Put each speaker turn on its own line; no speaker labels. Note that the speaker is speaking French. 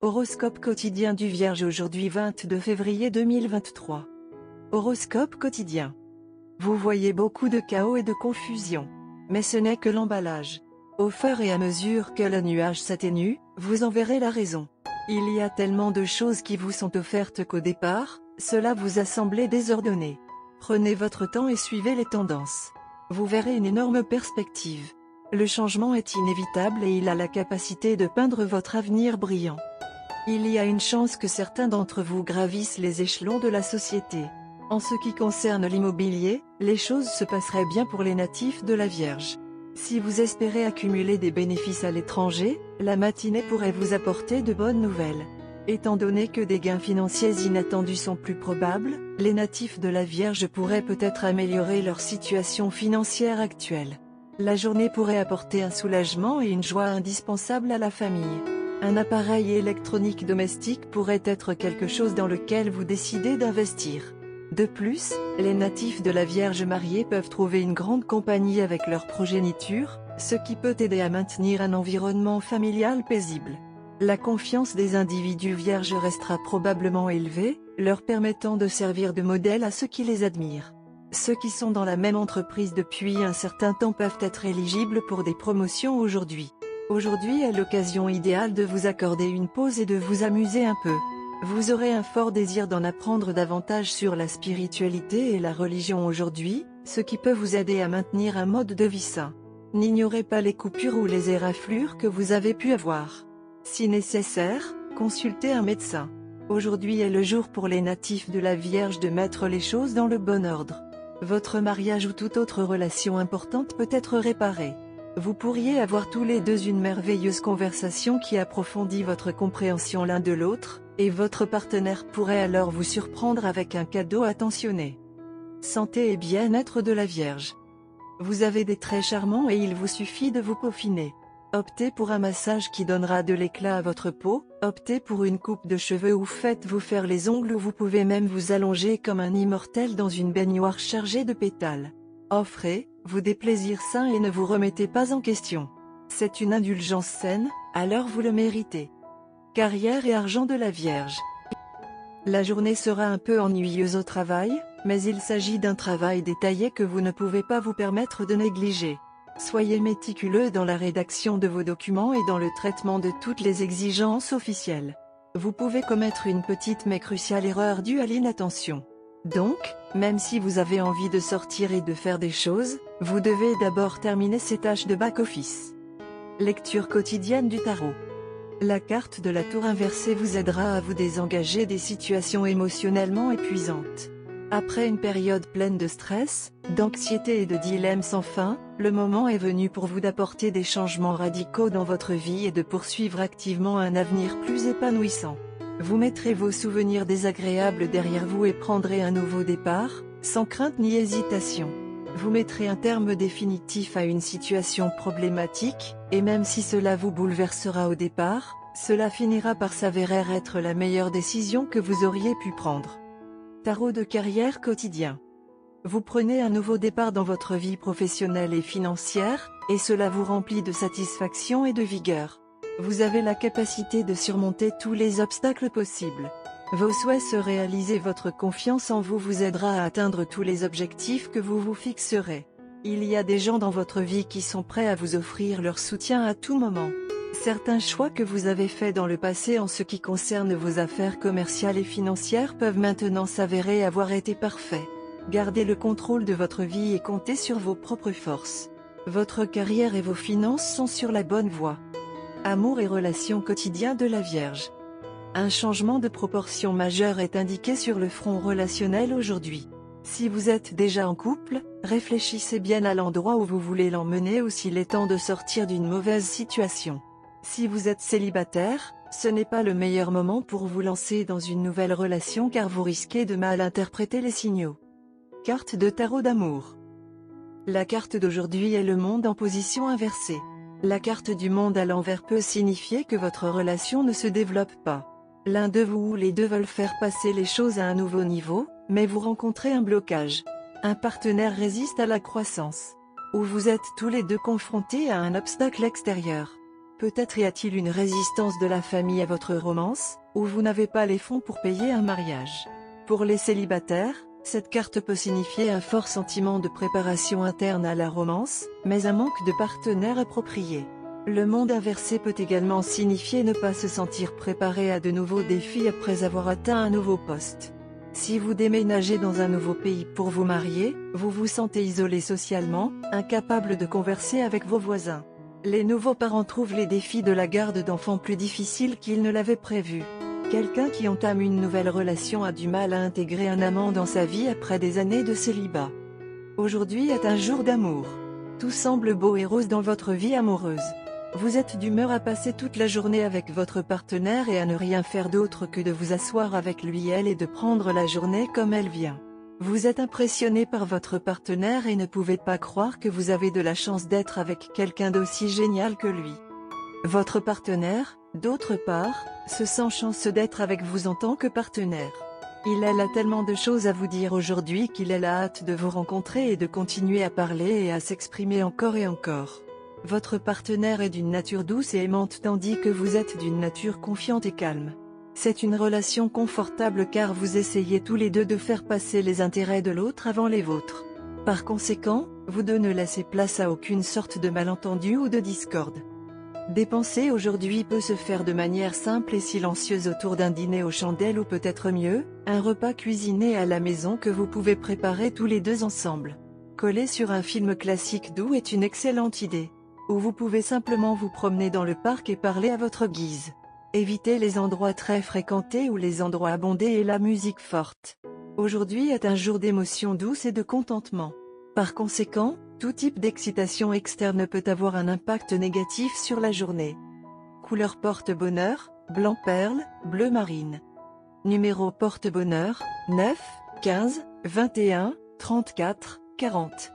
Horoscope quotidien du Vierge aujourd'hui 22 février 2023. Horoscope quotidien. Vous voyez beaucoup de chaos et de confusion. Mais ce n'est que l'emballage. Au fur et à mesure que le nuage s'atténue, vous en verrez la raison. Il y a tellement de choses qui vous sont offertes qu'au départ, cela vous a semblé désordonné. Prenez votre temps et suivez les tendances. Vous verrez une énorme perspective. Le changement est inévitable et il a la capacité de peindre votre avenir brillant. Il y a une chance que certains d'entre vous gravissent les échelons de la société. En ce qui concerne l'immobilier, les choses se passeraient bien pour les natifs de la Vierge. Si vous espérez accumuler des bénéfices à l'étranger, la matinée pourrait vous apporter de bonnes nouvelles. Étant donné que des gains financiers inattendus sont plus probables, les natifs de la Vierge pourraient peut-être améliorer leur situation financière actuelle. La journée pourrait apporter un soulagement et une joie indispensable à la famille. Un appareil électronique domestique pourrait être quelque chose dans lequel vous décidez d'investir. De plus, les natifs de la Vierge mariée peuvent trouver une grande compagnie avec leur progéniture, ce qui peut aider à maintenir un environnement familial paisible. La confiance des individus vierges restera probablement élevée, leur permettant de servir de modèle à ceux qui les admirent. Ceux qui sont dans la même entreprise depuis un certain temps peuvent être éligibles pour des promotions aujourd'hui. Aujourd'hui est l'occasion idéale de vous accorder une pause et de vous amuser un peu. Vous aurez un fort désir d'en apprendre davantage sur la spiritualité et la religion aujourd'hui, ce qui peut vous aider à maintenir un mode de vie sain. N'ignorez pas les coupures ou les éraflures que vous avez pu avoir. Si nécessaire, consultez un médecin. Aujourd'hui est le jour pour les natifs de la Vierge de mettre les choses dans le bon ordre. Votre mariage ou toute autre relation importante peut être réparée. Vous pourriez avoir tous les deux une merveilleuse conversation qui approfondit votre compréhension l'un de l'autre, et votre partenaire pourrait alors vous surprendre avec un cadeau attentionné. Santé et bien-être de la Vierge. Vous avez des traits charmants et il vous suffit de vous peaufiner. Optez pour un massage qui donnera de l'éclat à votre peau, optez pour une coupe de cheveux ou faites-vous faire les ongles ou vous pouvez même vous allonger comme un immortel dans une baignoire chargée de pétales. Offrez-vous des plaisirs sains et ne vous remettez pas en question. C'est une indulgence saine, alors vous le méritez. Carrière et argent de la Vierge. La journée sera un peu ennuyeuse au travail, mais il s'agit d'un travail détaillé que vous ne pouvez pas vous permettre de négliger. Soyez méticuleux dans la rédaction de vos documents et dans le traitement de toutes les exigences officielles. Vous pouvez commettre une petite mais cruciale erreur due à l'inattention. Donc, même si vous avez envie de sortir et de faire des choses, vous devez d'abord terminer ces tâches de back-office. Lecture quotidienne du tarot. La carte de la tour inversée vous aidera à vous désengager des situations émotionnellement épuisantes. Après une période pleine de stress, d'anxiété et de dilemmes sans fin, le moment est venu pour vous d'apporter des changements radicaux dans votre vie et de poursuivre activement un avenir plus épanouissant. Vous mettrez vos souvenirs désagréables derrière vous et prendrez un nouveau départ, sans crainte ni hésitation. Vous mettrez un terme définitif à une situation problématique, et même si cela vous bouleversera au départ, cela finira par s'avérer être la meilleure décision que vous auriez pu prendre. Tarot de carrière quotidien. Vous prenez un nouveau départ dans votre vie professionnelle et financière, et cela vous remplit de satisfaction et de vigueur. Vous avez la capacité de surmonter tous les obstacles possibles. Vos souhaits se réaliser, votre confiance en vous vous aidera à atteindre tous les objectifs que vous vous fixerez. Il y a des gens dans votre vie qui sont prêts à vous offrir leur soutien à tout moment. Certains choix que vous avez faits dans le passé en ce qui concerne vos affaires commerciales et financières peuvent maintenant s'avérer avoir été parfaits. Gardez le contrôle de votre vie et comptez sur vos propres forces. Votre carrière et vos finances sont sur la bonne voie. Amour et relations quotidiens de la Vierge. Un changement de proportion majeure est indiqué sur le front relationnel aujourd'hui. Si vous êtes déjà en couple, réfléchissez bien à l'endroit où vous voulez l'emmener ou s'il est temps de sortir d'une mauvaise situation. Si vous êtes célibataire, ce n'est pas le meilleur moment pour vous lancer dans une nouvelle relation car vous risquez de mal interpréter les signaux. Carte de tarot d'amour. La carte d'aujourd'hui est le monde en position inversée. La carte du monde à l'envers peut signifier que votre relation ne se développe pas. L'un de vous ou les deux veulent faire passer les choses à un nouveau niveau, mais vous rencontrez un blocage. Un partenaire résiste à la croissance. Ou vous êtes tous les deux confrontés à un obstacle extérieur. Peut-être y a-t-il une résistance de la famille à votre romance, ou vous n'avez pas les fonds pour payer un mariage. Pour les célibataires, cette carte peut signifier un fort sentiment de préparation interne à la romance, mais un manque de partenaire approprié. Le monde inversé peut également signifier ne pas se sentir préparé à de nouveaux défis après avoir atteint un nouveau poste. Si vous déménagez dans un nouveau pays pour vous marier, vous vous sentez isolé socialement, incapable de converser avec vos voisins. Les nouveaux parents trouvent les défis de la garde d'enfants plus difficiles qu'ils ne l'avaient prévu. Quelqu'un qui entame une nouvelle relation a du mal à intégrer un amant dans sa vie après des années de célibat. Aujourd'hui est un jour d'amour. Tout semble beau et rose dans votre vie amoureuse. Vous êtes d'humeur à passer toute la journée avec votre partenaire et à ne rien faire d'autre que de vous asseoir avec lui et de prendre la journée comme elle vient. Vous êtes impressionné par votre partenaire et ne pouvez pas croire que vous avez de la chance d'être avec quelqu'un d'aussi génial que lui. Votre partenaire, d'autre part, se sent chanceux d'être avec vous en tant que partenaire. Elle a tellement de choses à vous dire aujourd'hui qu'il a hâte de vous rencontrer et de continuer à parler et à s'exprimer encore et encore. Votre partenaire est d'une nature douce et aimante tandis que vous êtes d'une nature confiante et calme. C'est une relation confortable car vous essayez tous les deux de faire passer les intérêts de l'autre avant les vôtres. Par conséquent, vous deux ne laissez place à aucune sorte de malentendu ou de discorde. Dépenser aujourd'hui peut se faire de manière simple et silencieuse autour d'un dîner aux chandelles ou peut-être mieux, un repas cuisiné à la maison que vous pouvez préparer tous les deux ensemble. Coller sur un film classique doux est une excellente idée. Ou vous pouvez simplement vous promener dans le parc et parler à votre guise. Évitez les endroits très fréquentés ou les endroits abondés et la musique forte. Aujourd'hui est un jour d'émotions douces et de contentement. Par conséquent, tout type d'excitation externe peut avoir un impact négatif sur la journée. Couleur porte-bonheur, blanc perle, bleu marine. Numéro porte-bonheur, 9, 15, 21, 34, 40.